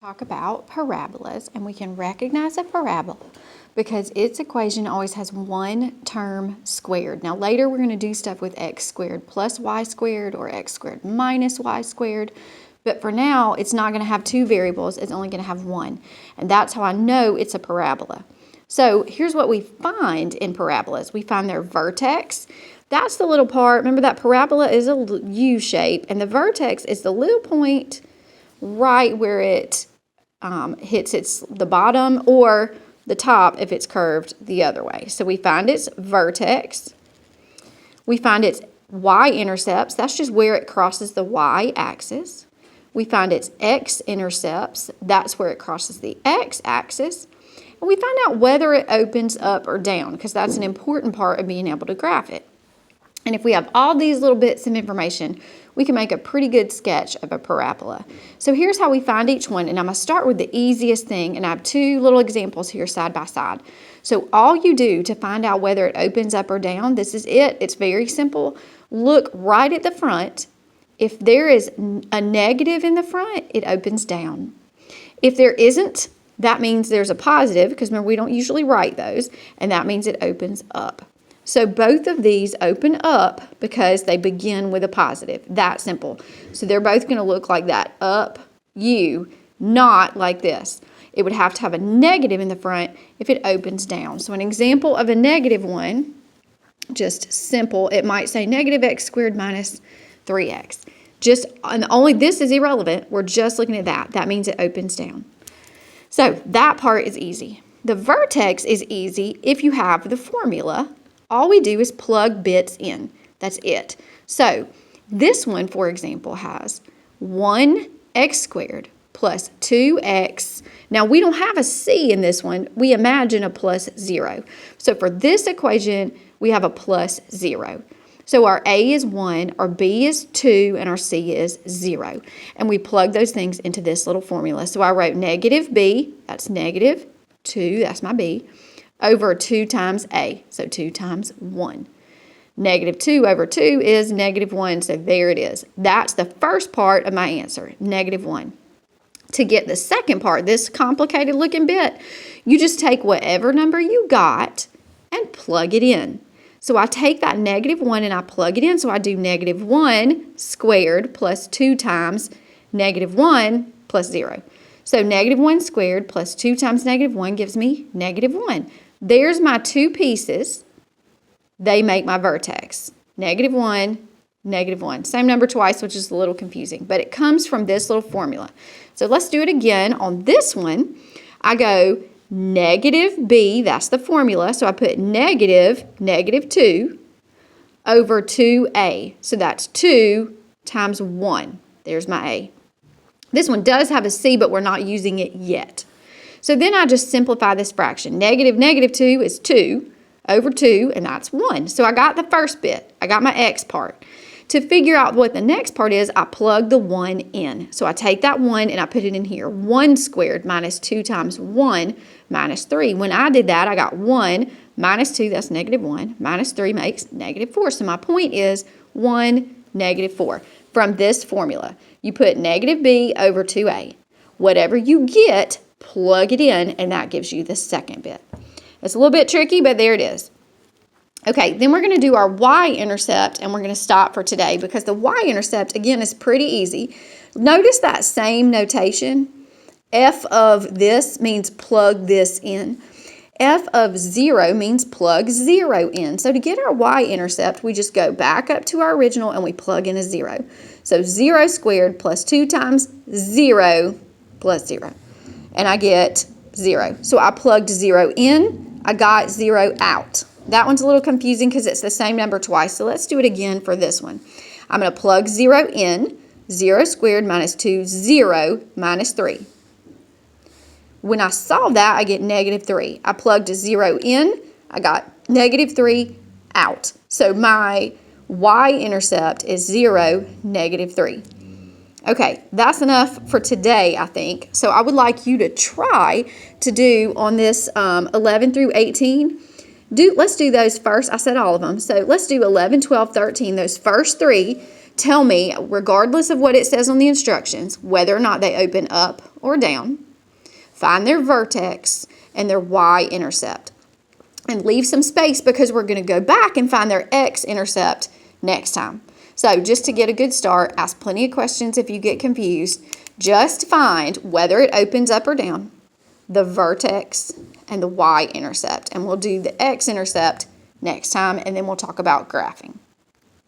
Talk about parabolas, and we can recognize a parabola because its equation always has one term squared. Now later we're going to do stuff with x squared plus y squared or x squared minus y squared, but for now it's not going to have two variables, it's only going to have one, and that's how I know it's a parabola. So here's what we find in parabolas. We find their vertex. That's the little part. Remember that parabola is a U shape, and the vertex is the little point right where it hits the bottom or the top if it's curved the other way. So we find its vertex. We find its y-intercepts. That's just where it crosses the y-axis. We find its x-intercepts. That's where it crosses the x-axis. And we find out whether it opens up or down because that's an important part of being able to graph it. And if we have all these little bits of information, we can make a pretty good sketch of a parabola. So here's how we find each one, and I'm going to start with the easiest thing, and I have two little examples here side by side. So all you do to find out whether it opens up or down, this is it. It's very simple. Look right at the front. If there is a negative in the front, it opens down. If there isn't, that means there's a positive, because remember we don't usually write those, and that means it opens up. So both of these open up because they begin with a positive. That simple. So they're both going to look like that. Up, U, not like this. It would have to have a negative in the front if it opens down. So an example of a negative one, just simple, it might say negative x squared minus 3x. And only this is irrelevant. We're just looking at that. That means it opens down. So that part is easy. The vertex is easy if you have the formula. All we do is plug bits in. That's it. So this one, for example, has 1x squared plus 2x. Now, we don't have a c in this one. We imagine a plus 0. So for this equation, we have a plus 0. So our a is 1, our b is 2, and our c is 0. And we plug those things into this little formula. So I wrote negative b, that's negative 2, that's my b, over 2 times a, so 2 times 1. Negative 2 over 2 is negative 1, so there it is. That's the first part of my answer, negative 1. To get the second part, this complicated looking bit, you just take whatever number you got and plug it in. So I take that negative 1 and I plug it in, so I do negative 1 squared plus 2 times negative 1 plus 0. So negative 1 squared plus 2 times negative 1 gives me negative 1. There's my two pieces. They make my vertex. Negative 1, negative 1. Same number twice, which is a little confusing, but it comes from this little formula. So let's do it again. On this one, I go negative b, that's the formula, so I put negative 2 over 2a. So that's 2 times 1. There's my a. This one does have a c, but we're not using it yet. So then I just simplify this fraction. Negative 2 is 2 over 2, and that's 1. So I got the first bit. I got my x part. To figure out what the next part is, I plug the 1 in. So I take that 1 and I put it in here. 1 squared minus 2 times 1 minus 3. When I did that, I got 1 minus 2, that's negative 1, minus 3 makes negative 4. So my point is 1, negative 4. From this formula, you put negative b over 2a. Whatever you get, plug it in, and that gives you the second bit. It's a little bit tricky, but there it is. Okay, then we're going to do our y-intercept, and we're going to stop for today because the y-intercept, again, is pretty easy. Notice that same notation. F of this means plug this in. F of 0 means plug 0 in. So to get our y-intercept, we just go back up to our original and we plug in a 0. So 0 squared plus 2 times 0 plus 0. And I get 0. So I plugged 0 in, I got 0 out. That one's a little confusing because it's the same number twice. So let's do it again for this one. I'm going to plug 0 in, 0 squared minus 2, 0 minus 3. When I solve that, I get negative 3. I plugged a 0 in, I got negative 3 out. So my y-intercept is 0, negative 3. Okay, that's enough for today, I think. So I would like you to try to do on this 11 through 18. Let's do those first. I said all of them. So let's do 11, 12, 13, those first three. Tell me, regardless of what it says on the instructions, whether or not they open up or down, find their vertex and their y-intercept, and leave some space because we're going to go back and find their x-intercept next time. So just to get a good start, ask plenty of questions if you get confused. Just find whether it opens up or down, the vertex, and the y-intercept. And we'll do the x-intercept next time, and then we'll talk about graphing.